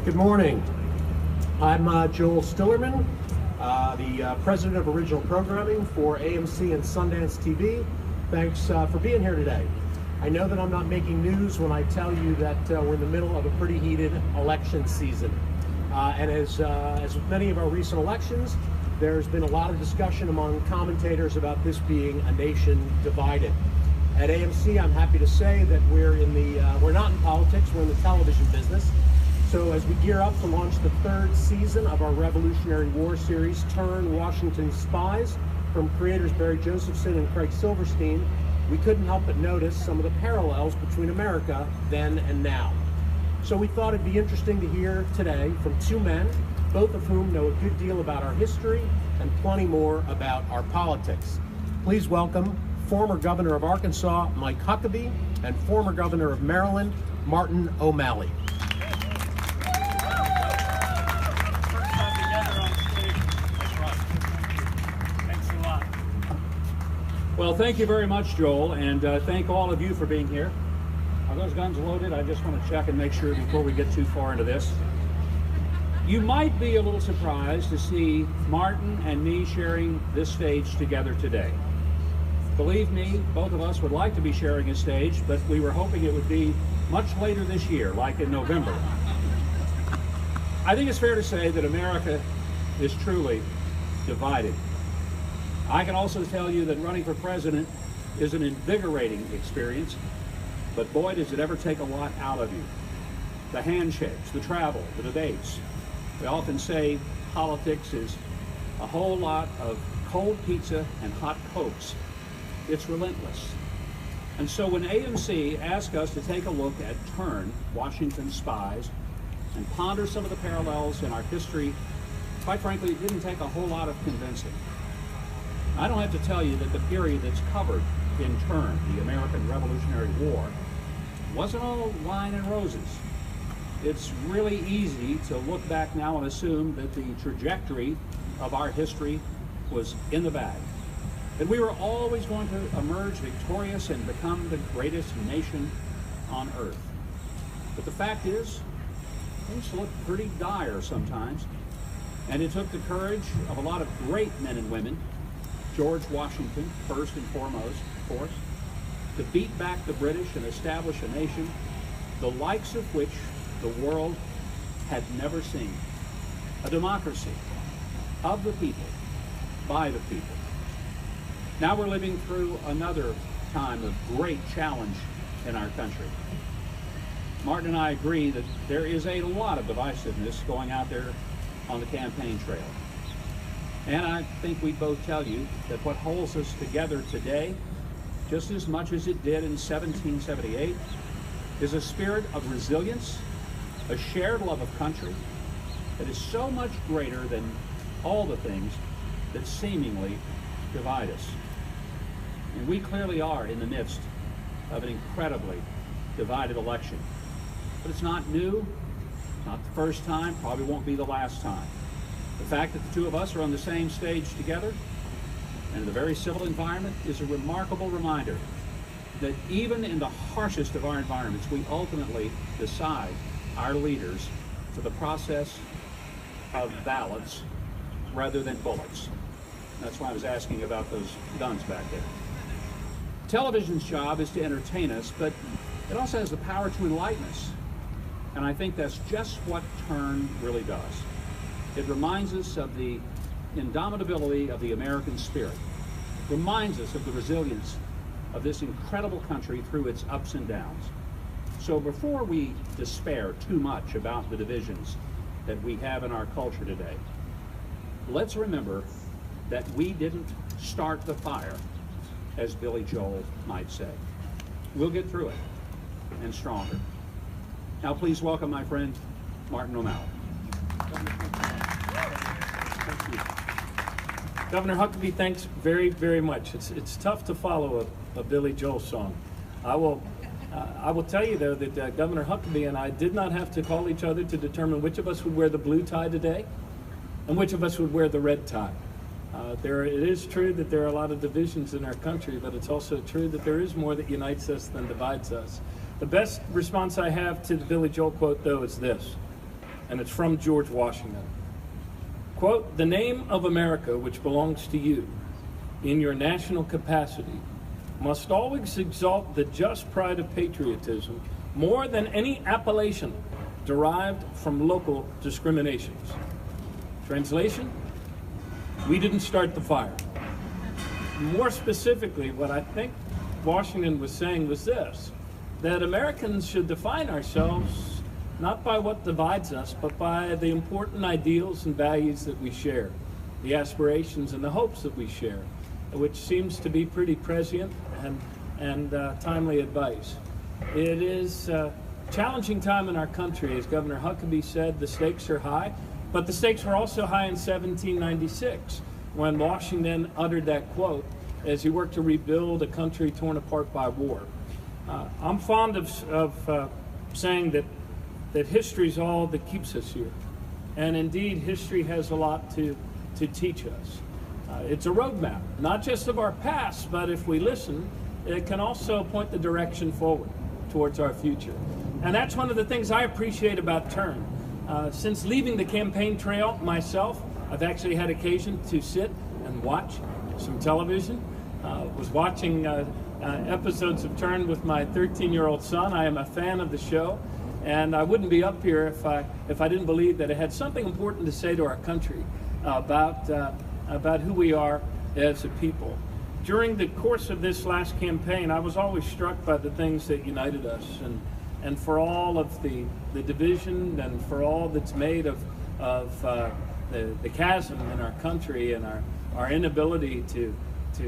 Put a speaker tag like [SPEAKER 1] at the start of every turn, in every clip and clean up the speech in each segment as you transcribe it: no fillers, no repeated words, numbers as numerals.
[SPEAKER 1] Good morning. I'm Joel Stillerman, the president of original programming for AMC and Sundance TV. Thanks for being here today. I know that I'm not making news when I tell you that we're in the middle of a pretty heated election season. And as with many of our recent elections, there's been a lot of discussion among commentators about this being a nation divided. At AMC, I'm happy to say that we're not in politics, we're in the television business. So as we gear up to launch the third season of our Revolutionary War series, Turn Washington Spies, from creators Barry Josephson and Craig Silverstein, we couldn't help but notice some of the parallels between America then and now. So we thought it'd be interesting to hear today from two men, both of whom know a good deal about our history and plenty more about our politics. Please welcome former governor of Arkansas, Mike Huckabee, and former governor of Maryland, Martin O'Malley.
[SPEAKER 2] Well, thank you very much, Joel, and thank all of you for being here. Are those guns loaded? I just want to check and make sure before we get too far into this. You might be a little surprised to see Martin and me sharing this stage together today. Believe me, both of us would like to be sharing a stage, but we were hoping it would be much later this year, like in November. I think it's fair to say that America is truly divided. I can also tell you that running for president is an invigorating experience, but boy, does it ever take a lot out of you. The handshakes, the travel, the debates. We often say politics is a whole lot of cold pizza and hot Cokes. It's relentless. And so when AMC asked us to take a look at Turn Washington Spies and ponder some of the parallels in our history, quite frankly, it didn't take a whole lot of convincing. I don't have to tell you that the period that's covered in Turn, the American Revolutionary War, wasn't all wine and roses. It's really easy to look back now and assume that the trajectory of our history was in the bag. That we were always going to emerge victorious and become the greatest nation on earth. But the fact is, things look pretty dire sometimes. And it took the courage of a lot of great men and women, George Washington, first and foremost, of course, to beat back the British and establish a nation, the likes of which the world had never seen. A democracy of the people, by the people. Now we're living through another time of great challenge in our country. Martin and I agree that there is a lot of divisiveness going out there on the campaign trail. And I think we both tell you that what holds us together today, just as much as it did in 1778, is a spirit of resilience, a shared love of country that is so much greater than all the things that seemingly divide us. And we clearly are in the midst of an incredibly divided election. But it's not new, not the first time, probably won't be the last time. The fact that the two of us are on the same stage together and in a very civil environment is a remarkable reminder that even in the harshest of our environments, we ultimately decide our leaders for the process of ballots rather than bullets. That's why I was asking about those guns back there. Television's job is to entertain us, but it also has the power to enlighten us. And I think that's just what Turn really does. It reminds us of the indomitability of the American spirit. It reminds us of the resilience of this incredible country through its ups and downs. So before we despair too much about the divisions that we have in our culture today, let's remember that we didn't start the fire, as Billy Joel might say. We'll get through it, and stronger. Now please welcome my friend, Martin O'Malley.
[SPEAKER 3] Governor Huckabee, thanks very, very much. It's tough to follow a Billy Joel song. I will tell you though that Governor Huckabee and I did not have to call each other to determine which of us would wear the blue tie today and which of us would wear the red tie. It is true that there are a lot of divisions in our country, but it's also true that there is more that unites us than divides us. The best response I have to the Billy Joel quote, though, is this: and it's from George Washington. Quote, "The name of America, which belongs to you, in your national capacity, must always exalt the just pride of patriotism more than any appellation derived from local discriminations." Translation, we didn't start the fire. More specifically, what I think Washington was saying was this, that Americans should define ourselves not by what divides us, but by the important ideals and values that we share, the aspirations and the hopes that we share, which seems to be pretty prescient and timely advice. It is a challenging time in our country. As Governor Huckabee said, the stakes are high, but the stakes were also high in 1796 when Washington uttered that quote as he worked to rebuild a country torn apart by war. I'm fond of saying that history is all that keeps us here. And indeed, history has a lot to teach us. It's a roadmap, not just of our past, but if we listen, it can also point the direction forward towards our future. And that's one of the things I appreciate about Turn. Since leaving the campaign trail myself, I've actually had occasion to sit and watch some television. Was watching episodes of Turn with my 13-year-old son. I am a fan of the show, and I wouldn't be up here if I didn't believe that it had something important to say to our country about who we are as a people. During the course of this last campaign, I was always struck by the things that united us, and for all of the division and for all that's made of the chasm in our country and our inability to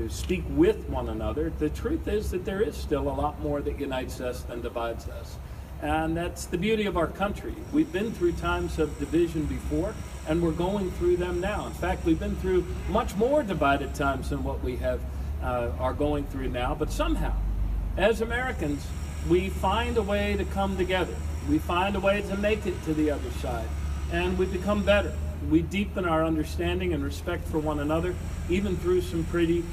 [SPEAKER 3] speak with one another, the truth is that there is still a lot more that unites us than divides us. And that's the beauty of our country. We've been through times of division before, and we're going through them now. In fact, we've been through much more divided times than what we are going through now. But somehow, as Americans, we find a way to come together. We find a way to make it to the other side, and we become better. We deepen our understanding and respect for one another, even through some pretty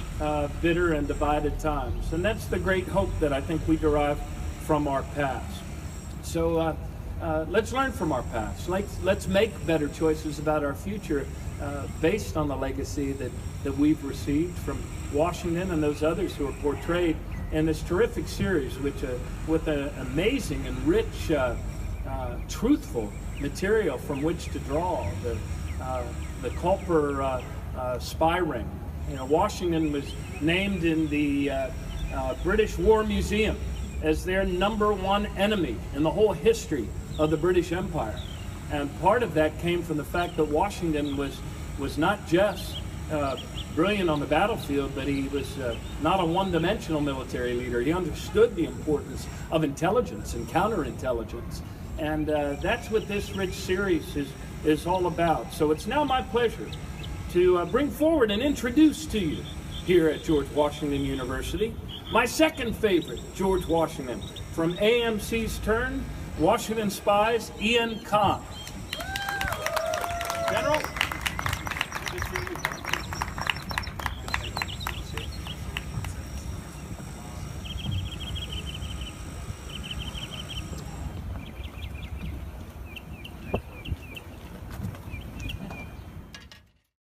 [SPEAKER 3] bitter and divided times. And that's the great hope that I think we derive from our past. So let's learn from our past. Let's make better choices about our future based on the legacy that we've received from Washington and those others who are portrayed in this terrific series, with an amazing and rich, truthful material from which to draw. The Culper spy ring. You know, Washington was named in the British War Museum as their #1 enemy in the whole history of the British Empire. And part of that came from the fact that Washington was not just brilliant on the battlefield, but he was not a one-dimensional military leader. He understood the importance of intelligence and counterintelligence. And that's what this rich series is all about. So it's now my pleasure to bring forward and introduce to you here at George Washington University my second favorite George Washington, from AMC's Turn, Washington Spies, Ian Kahn.
[SPEAKER 1] General.